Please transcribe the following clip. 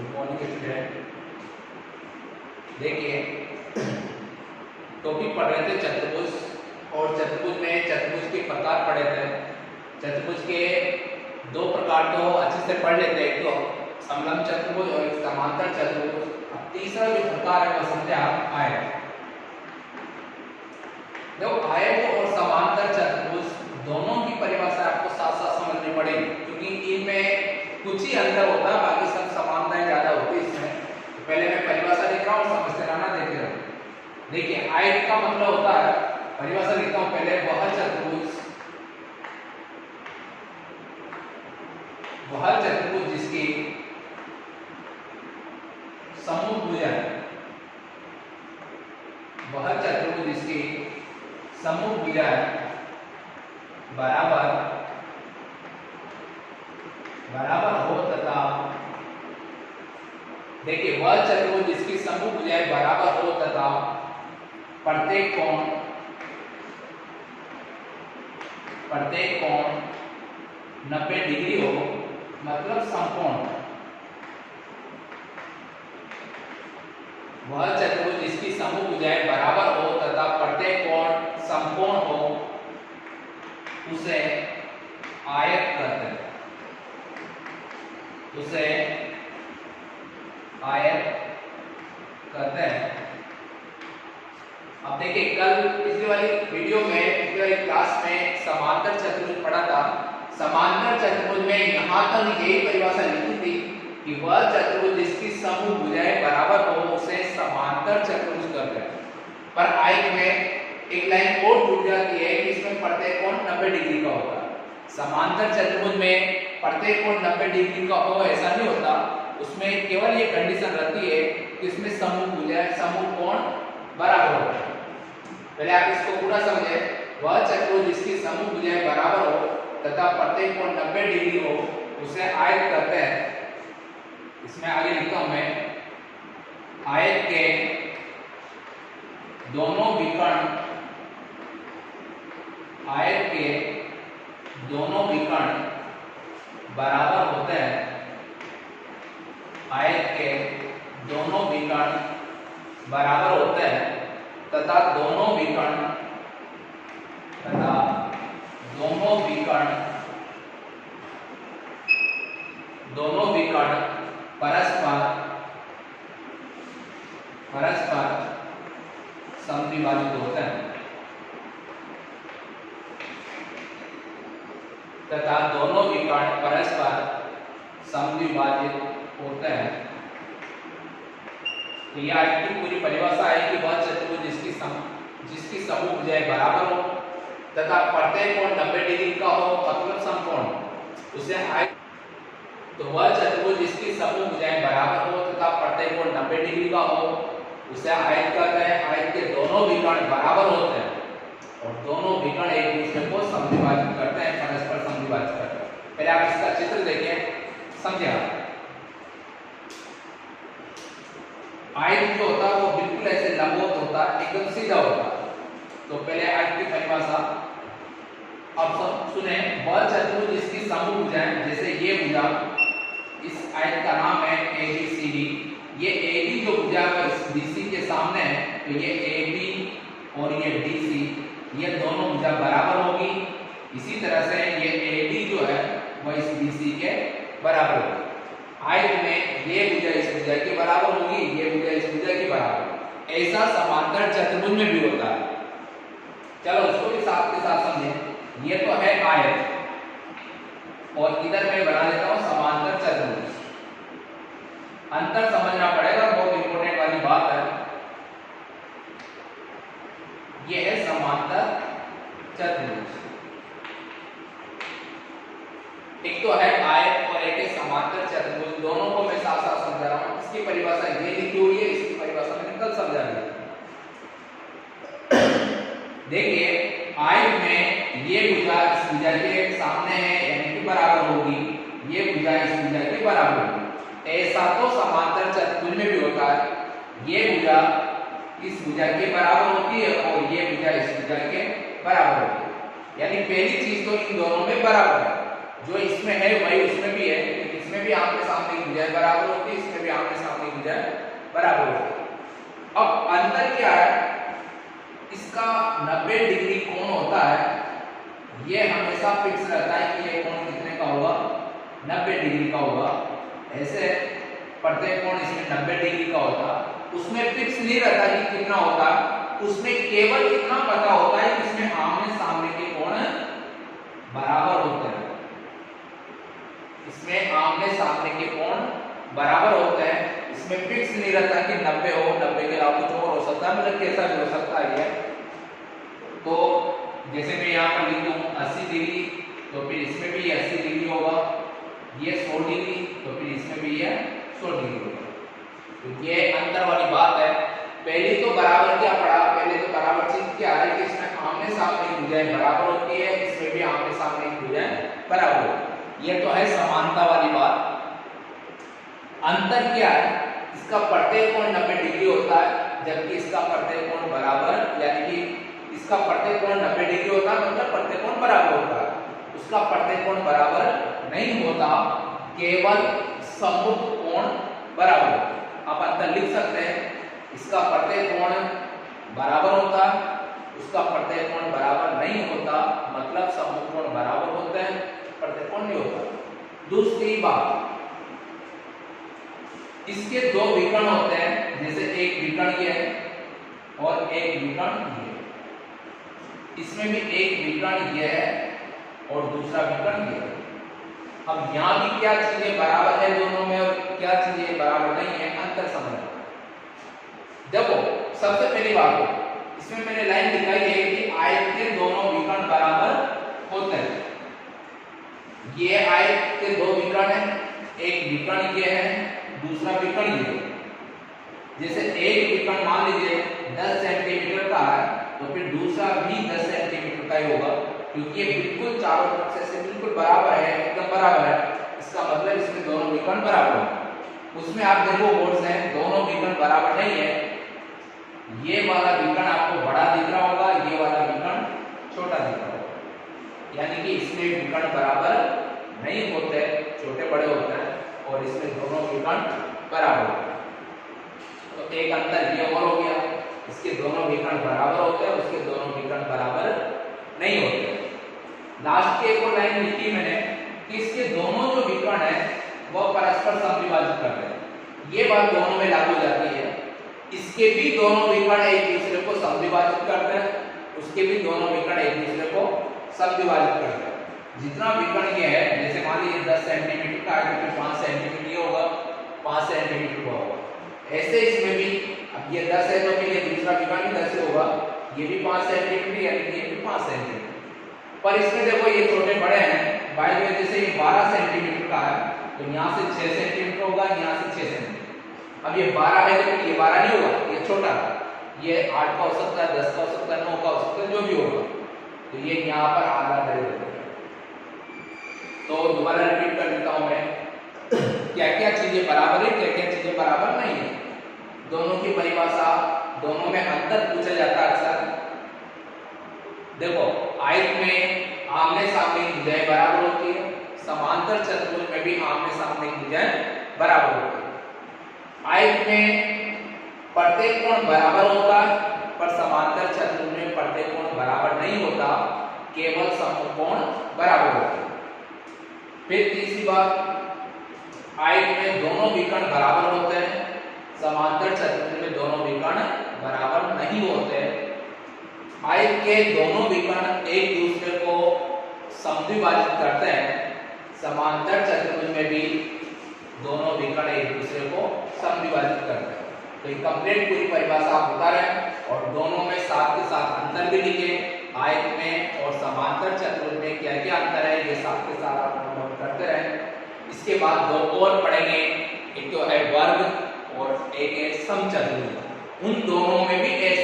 Good morning student. देखिए topic पढ़ रहे थे चतुर्भुज, और चतुर्भुज में चतुर्भुज के प्रकार पढ़े थे। चतुर्भुज के दो प्रकार तो अच्छे से पढ़ लेते हैं, एक तो समलंब चतुर्भुज और एक समांतर चतुर्भुज। अब तीसरा जो प्रकार है वो समझे आप आयत। देखो आयत और समांतर चतुर्भुज दोनों की परिभाषा आपको साथ साथ समझनी पड़ेगी, क्योंकि इनमें कुछ ही अंतर होता है, बाकी सब समानताएं ज्यादा होती है इसमें। तो पहले मैं परिभाषा लिख रहा हूँ, समझते रहना, देखते रहना। देखिए आयत का मतलब होता है, परिभाषा लिखता हूँ पहले, वह चतुर्भुज जिसकी समभुजाएं, वह चतुर्भुज जिसकी समभुजाएं बराबर हो तथा, देखिए वह चतुर्भुज जिसकी समभुजाएं बराबर हो तथा प्रत्येक कोण 90 डिग्री हो, मतलब समकोण। वह चतुर्भुज जिसकी समभुजाएं बराबर हो तथा प्रत्येक कोण समकोण हो, उसे आयत कहते हैं। उसे आयत कहते हैं। अब देखिए कल पिछली वाली वीडियो में, पिछली वाली क्लास में समांतर चतुर्भुज पढ़ा था। समांतर चतुर्भुज में यहाँ तक यही परिभाषा लिखी थी कि वह चतुर्भुज जिसकी समभुजाएं बराबर हो उसे समांतर चतुर्भुज कहते हैं। पर आयत में एक लाइन और जुड़ जाती है कि इसमें प्रत्येक कोण 90 डिग्री का होता है। समांतर चतुर्भुज में प्रत्येक कोण 90 डिग्री का हो ऐसा नहीं होता, उसमें केवल ये कंडीशन रहती है कि इसमें समकोण बराबर हो। पहले आप इसको पूरा समझे। वह चतुर्भुज जिसकी समभुजाएं बराबर हो तथा प्रत्येक कोण 90 डिग्री हो, उसे आयत कहते हैं। इसमें आगे लिखता हूं मैं, आयत के दोनों विकर्ण, आयत के दोनों विकर्ण बराबर होते हैं। आयत के दोनों विकर्ण बराबर होते हैं तथा दोनों विकर्ण परस्पर समद्विभाजित होते हैं तथा दोनों विकर्ण परस्पर समद्विभाजित होते हैं। तो यह आयत की पूरी परिभाषा है कि वह चतुर्भुज जिसकी समभुजाएं बराबर हो तथा प्रत्येक कोण 90 डिग्री का हो, मतलब समकोण, उसे आयत। तो वह चतुर्भुज जिसकी समभुजाएं बराबर हो तथा प्रत्येक कोण 90 डिग्री का हो, उसे आयत कहते हैं। आयत के दोनों विकर्ण बराबर होते हैं और दोनों विकर्ण एक दूसरे को समद्विभाजित करते हैं, परस्पर समद्विभाजित करते हैं। पहले आप इसका चित्र देखिए, समझे आप। आयत जो होता है वो बिल्कुल ऐसे लंबवत होता है, एकदम सीधा होता है। तो पहले आयत की परिभाषा अब सब सुने। वह चतुर्भुज जिसकी समभुजाएं, जैसे ये भुजा, इस आयत का नाम है ABCD। ये AB जो भुजा है इस BC के सामने है, तो ये AB और ये DC, ये दोनों भुजा बराबर होगी। इसी तरह से ये AD जो है वह इस BC के बराबर होगी। आयत में ये भुजा इस भुजा के बराबर होगी, ये भुजा इस भुजा के बराबर। ऐसा समांतर चतुर्भुज में भी होता है। चलो उसको भी साथ के साथ समझें। ये तो है आयत, और इधर मैं बना लेता हूं समांतर चतुर्भुज। अंतर समझना पड़ेगा, बहुत इंपॉर्टेंट वाली बात है। ये है समांतर चतुर्भुज। एक तो है आयत और एक है समांतर चतुर्भुज। दोनों को मैं साथ साथ समझा रहा हूं। इसकी परिभाषा ये लिखी हुई है, इसकी परिभाषा मैंने कल समझा दी। देखिए आयत में ये भुजा इस भुजा के सामने है, यानी कि बराबर होगी। ये भुजा इस भुजा के बराबर होगी। ऐसा तो समांतर चतुर्भुज में भी होता है। ये भुजा इस भुजा के बराबर होती है और ये भुजा इस भुजा के बराबर होती है। यानी पहली चीज तो इन दोनों में बराबर है, जो इसमें है वही उसमें भी है, इसमें भी आमने सामने की भुजाएं बराबर होती है, इसमें भी आमने सामने की भुजाएं बराबर होती है। अब अंतर क्या है, इसका 90 डिग्री कोण होता है, ये हमेशा फिक्स रहता है कि ये कोण कितने का होगा, 90 डिग्री का होगा। ऐसे प्रत्येक कोण इसमें 90 डिग्री का होता, उसमें फिक्स नहीं रहता कि कितना होता, उसमें केवल इतना पता होता है कि इसमें आमने सामने के कोण बराबर होते हैं, इसमें आमने सामने के कोण बराबर होते हैं। इसमें फिक्स नहीं रहता कि 90 हो, 90 के अलावा कुछ और हो सकता है, मतलब कैसा भी हो सकता है ये। तो जैसे मैं यहाँ पर लिख दूं 80 डिग्री, तो फिर इसमें भी 80 डिग्री होगा, ये 100 डिग्री, तो फिर इसमें भी ये 100 डिग्री होगा। तो ये अंतर वाली बात है। पहले तो बराबर क्या पढ़ा, पहले तो बराबर चीज क्या है कि इसमें आमने सामने की भुजाएं बराबर होती है, इसमें भी आमने सामने की भुजाएं बराबर होती है। ये तो है समानता वाली बात। अंतर क्या है, इसका प्रत्येक कोण 90 डिग्री होता है, जबकि इसका प्रत्येक कोण बराबर, यानी कि इसका प्रत्येक कोण 90 डिग्री होता है, मतलब प्रत्येक कोण बराबर होता है। उसका प्रत्येक कोण बराबर नहीं होता, केवल सम्मुख कोण बराबर होता है। आप अंतर लिख सकते हैं, इसका प्रत्येक कोण बराबर होता है, उसका प्रत्येक कोण बराबर नहीं होता, मतलब सम्मुख कोण बराबर होते हैं, प्रत्येक कोण नहीं होता। दूसरी बात, इसके दो विकर्ण होते हैं, जैसे एक विकर्ण ये है और एक विकर्ण ये, इसमें भी एक विकर्ण ये है और दूसरा विकर्ण ये है। अब यहाँ भी क्या चीजें बराबर है दोनों में और क्या चीजें बराबर नहीं है, अंतर समझना। देखो सबसे पहली बात, इसमें मैंने लाइन दिखाई है कि आयत के दोनों विकर्ण बराबर होते हैं। ये आयत के दो विकर्ण हैं, एक विकर्ण ये है, दूसरा विकर्ण ये है। जैसे एक विकर्ण मान लीजिए 10 सेंटीमीटर का है, तो फिर दूसरा भी 10 सेंटीमीटर का ही होगा, क्योंकि ये बिल्कुल चारों तरफ से बिल्कुल बराबर है, एकदम बराबर है। इसका मतलब इसमें दोनों विकर्ण बराबर हैं। उसमें आप देखो बोर्ड से दोनों विकर्ण बराबर नहीं है, ये वाला विकर्ण आपको बड़ा दिख रहा होगा, ये वाला विकर्ण छोटा दिख रहा होगा, यानी कि इसमें विकर्ण बराबर नहीं होते, छोटे बड़े होते हैं, और इसमें दोनों विकर्ण बराबर होते हैं। तो एक अंतर ये और हो गया, इसके दोनों विकर्ण बराबर होते हैं, उसके दोनों विकर्ण बराबर नहीं होते। लास्ट की एक और लाइन लिखी मैंने कि इसके दोनों जो विकर्ण है वह परस्पर समविभाजित करते हैं। ये बात दोनों में लागू हो जाती है, इसके भी दोनों विकर्ण एक दूसरे को समविभाजित करते हैं, उसके भी दोनों विकर्ण एक दूसरे को समविभाजित करते हैं। जितना विकर्ण ये है, जैसे मान लीजिए 10 सेंटीमीटर का है, तो फिर 5 सेंटीमीटर ये होगा, 5 सेंटीमीटर का होगा। ऐसे इसमें भी, अब ये 10 है तो फिर ये दूसरा विकर्ण भी 10 से होगा, ये भी 5 सेंटीमीटर, यानी कि ये भी 5 सेंटीमीटर। पर इसमें देखो ये छोटे बड़े हैं, बाय द वे जैसे ये 12 सेंटीमीटर का है, तो यहाँ से 6 सेंटीमीटर होगा, यहाँ से 6 सेंटीमीटर। अब ये 12 है तो ये 12 नहीं होगा, ये छोटा, ये 8 का हो सकता है, 10 का हो सकता है, 9 का हो सकता है, जो भी होगा। तो ये यहाँ पर आधा कर देते हैं। तो दोबारा रिपीट कर देता हूँ मैं, क्या क्या चीजें बराबर है, क्या क्या चीजें बराबर नहीं है। दोनों की परिभाषा, दोनों में अंतर पूछा जाता है अक्सर। देखो आयत में आमने सामने की भुजाएं बराबर होती है, समांतर चतुर्भुज में भी आमने सामने की भुजाएं बराबर होती है। आयत में प्रत्येक कोण बराबर होता है, पर समांतर चतुर्भुज में प्रत्येक कोण बराबर नहीं होता, केवल समकोण कोण बराबर होता है। फिर तीसरी बात, आयत में दोनों विकर्ण बराबर होते हैं, समांतर चतुर्भुज में दोनों विकर्ण बराबर नहीं होते। आयत के दोनों विकर्ण एक दूसरे को समद्विभाजित करते हैं, समांतर चतुर्भुज में भी दोनों विकर्ण एक दूसरे को समद्विभाजित करते हैं। तो ये कंप्लीट पूरी परिभाषा आप बता रहे हैं, और दोनों में साथ के साथ अंतर भी लिखे, आयत में और समांतर चतुर्भुज में क्या क्या अंतर है, ये साथ के साथ आप नोट करते रहें। इसके बाद दो और पढ़ेंगे, एक तो है वर्ग और एक है समचतुर्भुज। उन दोनों में भी ऐसे